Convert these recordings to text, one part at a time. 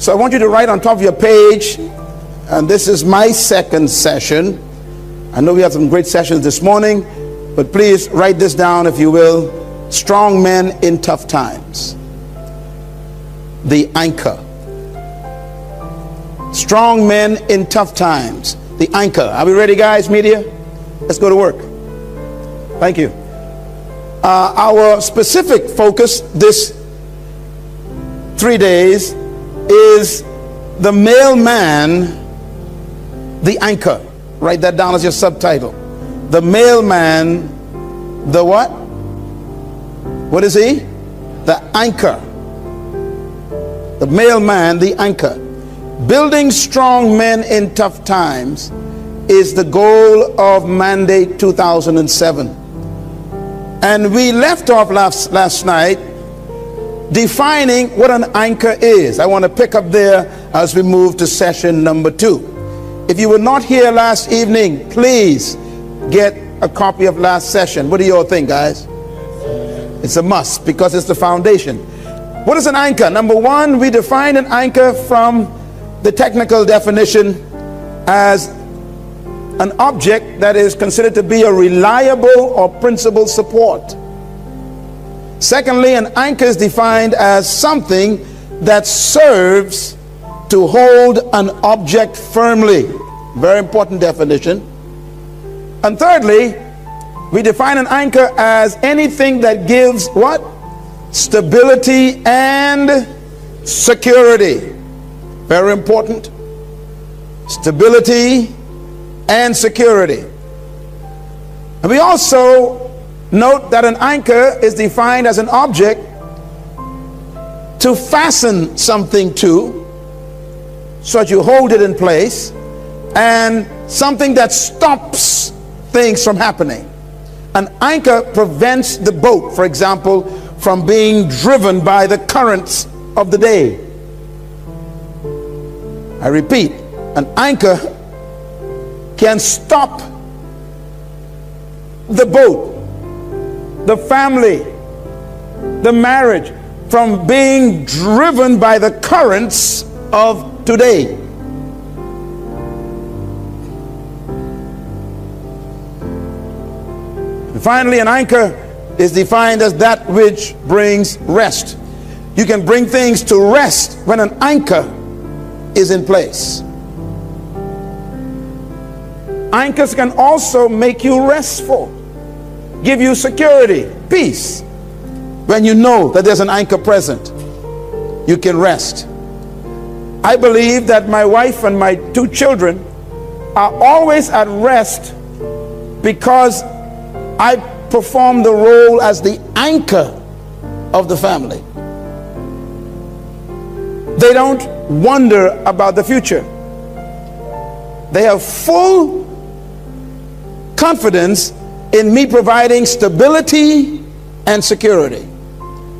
So I want you to write on top of your page, and this is my second session. I know we had some great sessions this morning, but please write this down if you will. Strong men in tough times. The anchor. Strong men in tough times. The anchor. Are we ready, guys, media? Let's go to work. Thank you. Our specific focus this 3 days is the mailman, the anchor. Write that down as your subtitle. The mailman, the what? What is he? The anchor. The mailman, the anchor. Building strong men in tough times is the goal of Mandate 2007. And we left off last night defining what an anchor is. I want to pick up there as we move to session number 2. If you were not here last evening, please get a copy of last session. What do you all think, guys? It's a must because it's the foundation. What is an anchor? Number one, we define an anchor from the technical definition as an object that is considered to be a reliable or principal support. Secondly, an anchor is defined as something that serves to hold an object firmly. Very important definition. And thirdly, we define an anchor as anything that gives what? Stability and security. Very important. Stability and security. And we also note that an anchor is defined as an object to fasten something to, so that you hold it in place, and something that stops things from happening. An anchor prevents the boat, for example, from being driven by the currents of the day. I repeat, an anchor can stop the boat, the family, the marriage from being driven by the currents of today. And finally, an anchor is defined as that which brings rest. You can bring things to rest when an anchor is in place. Anchors can also make you restful, give you security, peace. When you know that there's an anchor present, you can rest. I believe that my wife and my 2 children are always at rest because I perform the role as the anchor of the family. They don't wonder about the future. They have full confidence in me providing stability and security.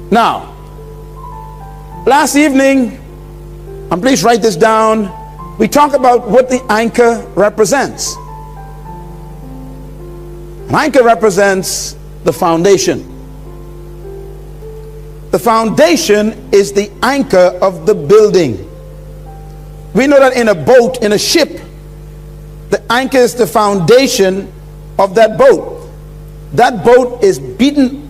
Now, last evening, and please write this down, we talk about what the anchor represents. An anchor represents the foundation. The foundation is the anchor of the building. We know that in a boat, in a ship, the anchor is the foundation of that boat. That boat is beaten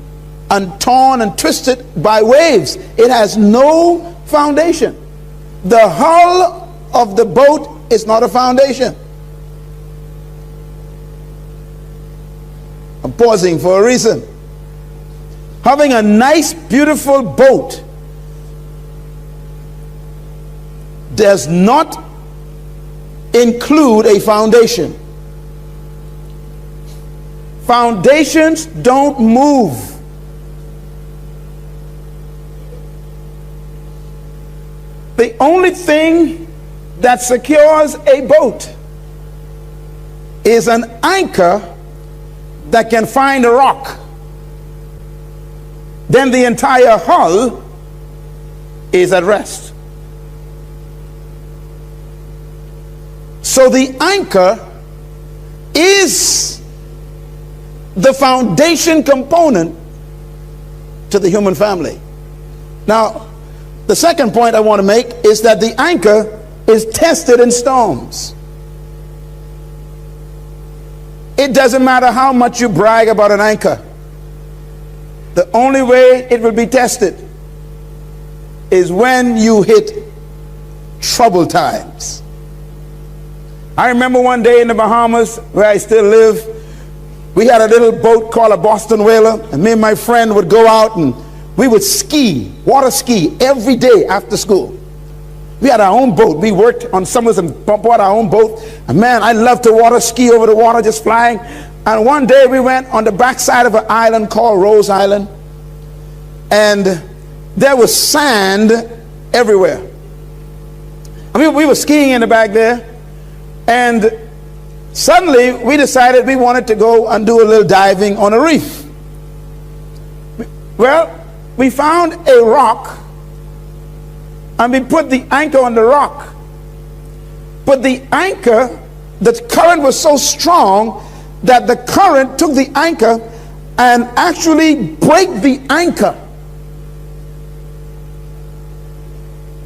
and torn and twisted by waves. It has no foundation. The hull of the boat is not a foundation. I'm pausing for a reason. Having a nice, beautiful boat does not include a foundation. Foundations don't move. The only thing that secures a boat is an anchor that can find a rock. Then the entire hull is at rest. So the anchor is the foundation component to the human family. Now, The second point I want to make is that the anchor is tested in storms. It doesn't matter how much you brag about an anchor. The only way it will be tested is when you hit trouble times. I remember one day in the Bahamas, where I still live, we had a little boat called a Boston Whaler, and me and my friend would go out and we would ski, water ski, every day after school. We had our own boat. We worked on summers and bought our own boat. And man, I love to water ski over the water, just flying. And one day we went on the backside of an island called Rose Island, and there was sand everywhere. I mean, we were skiing in the back there, and suddenly we decided we wanted to go and do a little diving on a reef. Well, we found a rock, and we put the anchor on the rock. But the anchor, the current was so strong that the current took the anchor and actually break the anchor.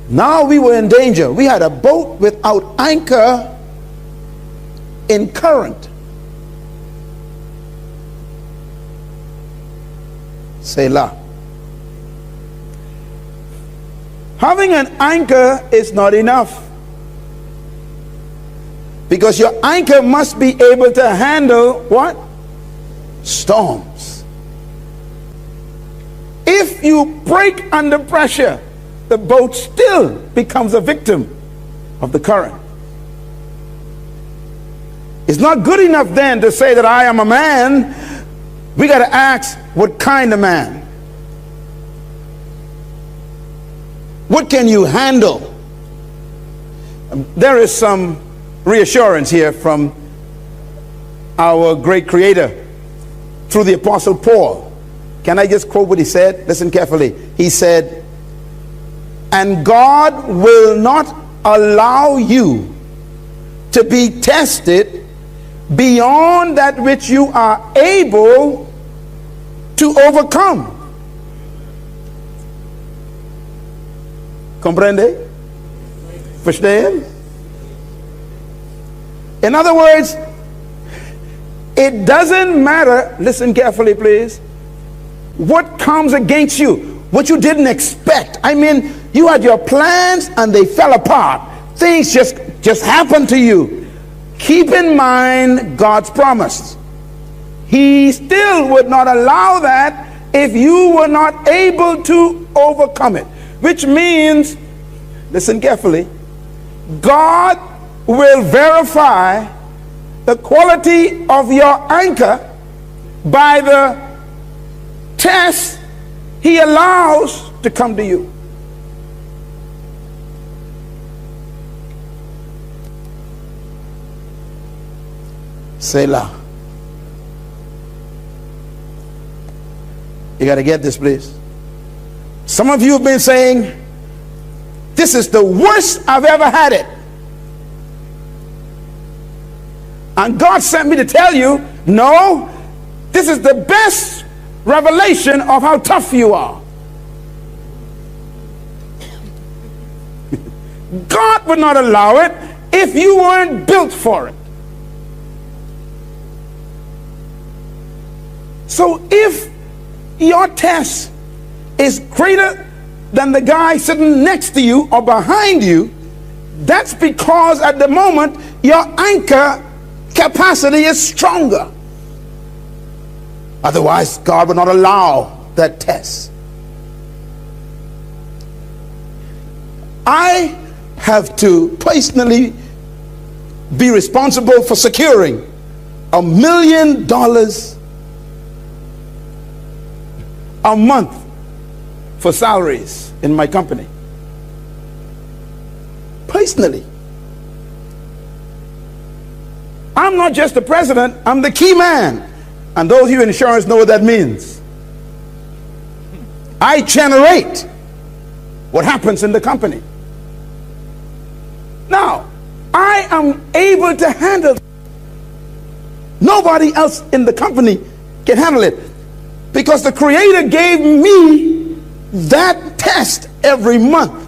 Now we were in danger. We had a boat without anchor in current. Selah. Having an anchor is not enough, because your anchor must be able to handle what? Storms. If you break under pressure, the boat still becomes a victim of the current. It's not good enough then to say that I am a man. We got to ask, what kind of man? What can you handle? There is some reassurance here from our great Creator through the Apostle Paul. Can I just quote what he said? Listen carefully. He said, "And God will not allow you to be tested beyond that which you are able to overcome." Comprende? Verstehen? In other words, it doesn't matter, listen carefully please, what comes against you, what you didn't expect. I mean, you had your plans and they fell apart. Things just happened to you. Keep in mind God's promise. He still would not allow that if you were not able to overcome it. Which means, listen carefully, God will verify the quality of your anchor by the test He allows to come to you. Selah. You got to get this, please. Some of you have been saying, this is the worst I've ever had it. And God sent me to tell you, no, this is the best revelation of how tough you are. God would not allow it if you weren't built for it. So if your test is greater than the guy sitting next to you or behind you, that's because at the moment your anchor capacity is stronger. Otherwise, God would not allow that test. I have to personally be responsible for securing $1 million a month for salaries in my company. Personally. I'm not just the president, I'm the key man. And those of you in insurance know what that means. I generate what happens in the company. Now, I am able to handle it. Nobody else in the company can handle it, because the Creator gave me that test every month.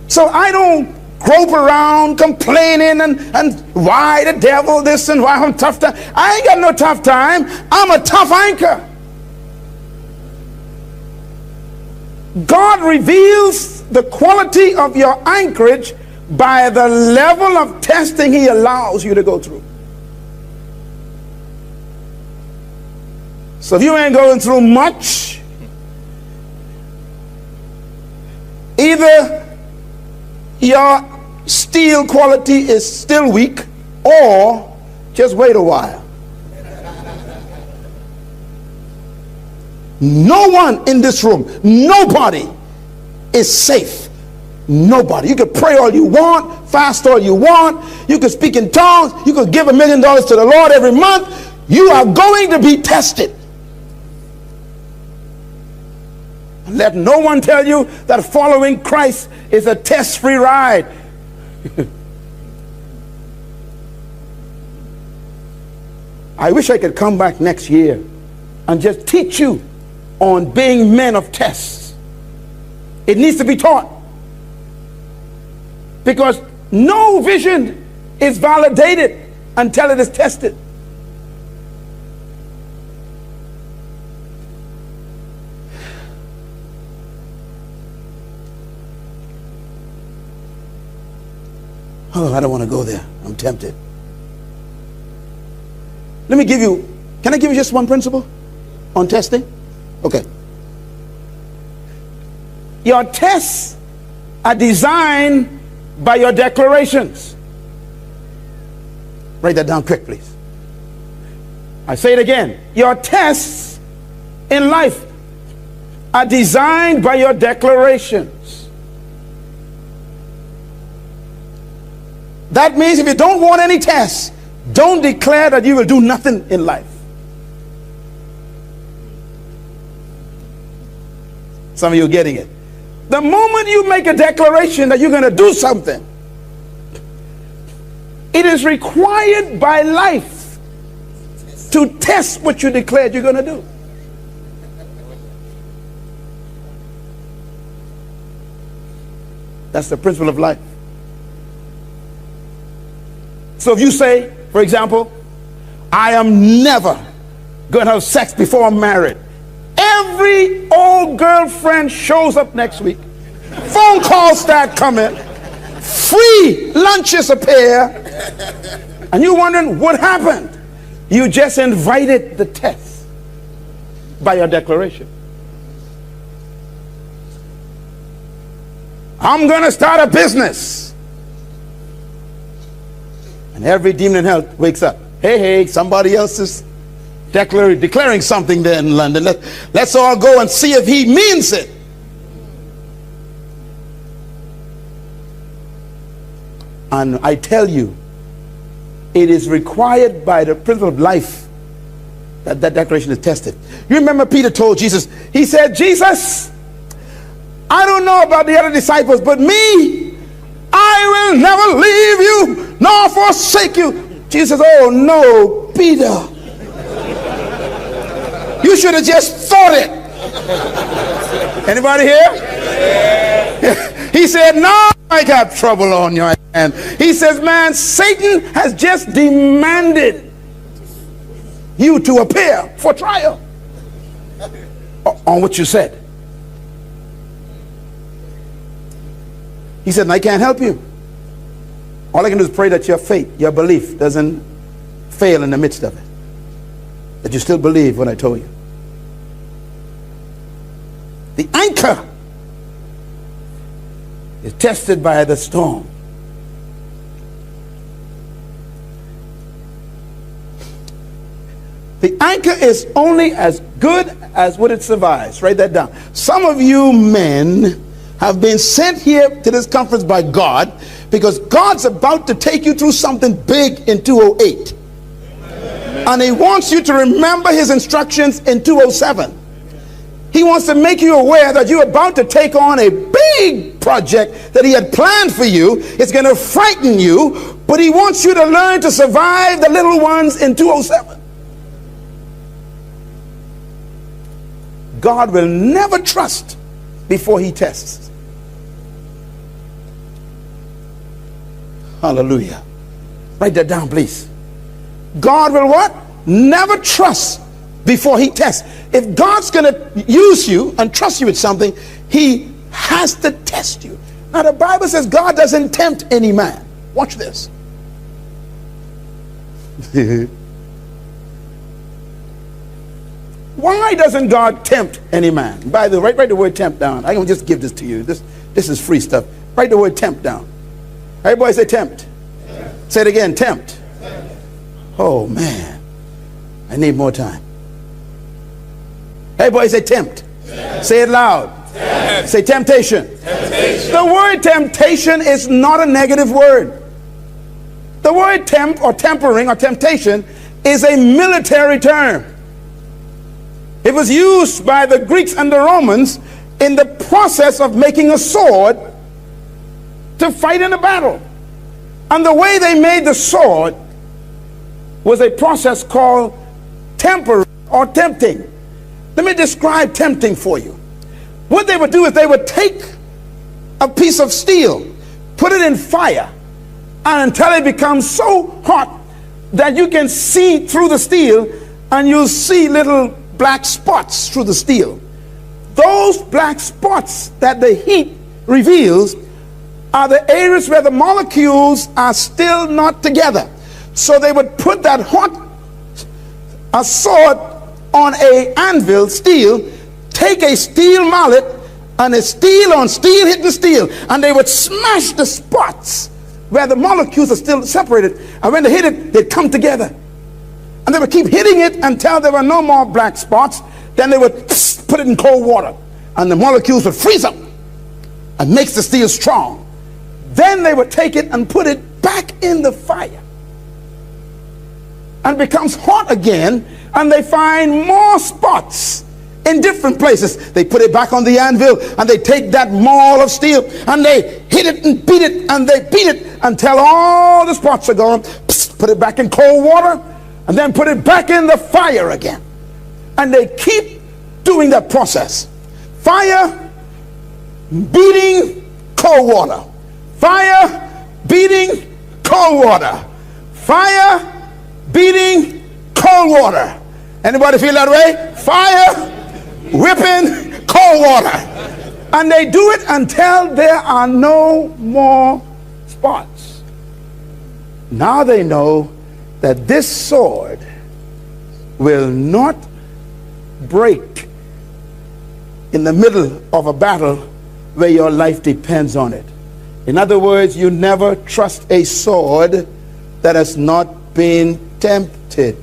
So I don't grope around complaining and why the devil this and why I'm tough time. I ain't got no tough time. I'm a tough anchor. God reveals the quality of your anchorage by the level of testing he allows you to go through. So if you ain't going through much, either your steel quality is still weak, or just wait a while. No one in this room, nobody is safe. Nobody. You could pray all you want, fast all you want, you could speak in tongues, you could give $1 million to the Lord every month. You are going to be tested. And let no one tell you that following Christ is a test-free ride. I wish I could come back next year and just teach you on being men of tests. It needs to be taught, because no vision is validated until it is tested. Oh, I don't want to go there. I'm tempted. Let me give you, can I give you just one principle on testing? Okay. Your tests are designed by your declarations. Write that down quick, please. I say it again. Your tests in life are designed by your declarations. That means if you don't want any tests, don't declare that you will do nothing in life. Some of you are getting it. The moment you make a declaration that you're going to do something, it is required by life to test what you declared you're going to do. That's the principle of life. So if you say, for example, I am never going to have sex before I'm married. Every old girlfriend shows up next week. Phone calls start coming. Free lunches appear. And you're wondering what happened. You just invited the test by your declaration. I'm going to start a business. And every demon in hell wakes up. Hey, somebody else is declaring something there in London. Let's all go and see if he means it. And I tell you, it is required by the principle of life that that declaration is tested. You remember Peter told Jesus, he said, Jesus, I don't know about the other disciples, but me, I will never leave you nor forsake you. Jesus says, oh no, Peter. You should have just thought it. Anybody here? Yeah. He said, no, I got trouble on your hand. He says, man, Satan has just demanded you to appear for trial on what you said. He said, I can't help you. All I can do is pray that your faith, your belief doesn't fail in the midst of it. That you still believe what I told you. The anchor is tested by the storm. The anchor is only as good as what it survives. Write that down. Some of you men have been sent here to this conference by God because God's about to take you through something big in 208. Amen. And he wants you to remember his instructions in 207. He wants to make you aware that you're about to take on a big project that he had planned for you. It's going to frighten you, but he wants you to learn to survive the little ones in 207. God will never trust before he tests. Hallelujah. Write that down, please. God will what? Never trust before he tests. If God's going to use you and trust you with something, he has to test you. Now the Bible says God doesn't tempt any man. Watch this. Why doesn't God tempt any man? By the way, write the word tempt down. I can just give this to you. This is free stuff. Write the word tempt down. Everybody say tempt. Tempt. Say it again, tempt. Tempt. Oh man, I need more time. Everybody say tempt. Tempt. Say it loud. Tempt. Say temptation. Temptation. The word temptation is not a negative word. The word tempt or tempering or temptation is a military term. It was used by the Greeks and the Romans in the process of making a sword to fight in a battle. And the way they made the sword was a process called tempering or tempting. Let me describe tempting for you. What they would do is they would take a piece of steel, put it in fire, and until it becomes so hot that you can see through the steel and you'll see little black spots through the steel. Those black spots that the heat reveals are the areas where the molecules are still not together. So they would put that a sword on a anvil, steel, take a steel mallet, and a steel on steel hit the steel, and they would smash the spots where the molecules are still separated, and when they hit it, they'd come together. And they would keep hitting it until there were no more black spots. Then they would put it in cold water, and the molecules would freeze up and makes the steel strong. Then they would take it and put it back in the fire, and it becomes hot again, and they find more spots in different places. They put it back on the anvil, and they take that maul of steel and they hit it and beat it, and they beat it until all the spots are gone. Put it back in cold water, and then put it back in the fire again. And they keep doing that process. Fire, beating, cold water. Fire, beating, cold water. Fire, beating, cold water. Anybody feel that way? Fire, whipping, cold water. And they do it until there are no more spots. Now they know that this sword will not break in the middle of a battle where your life depends on it. In other words, you never trust a sword that has not been tempted.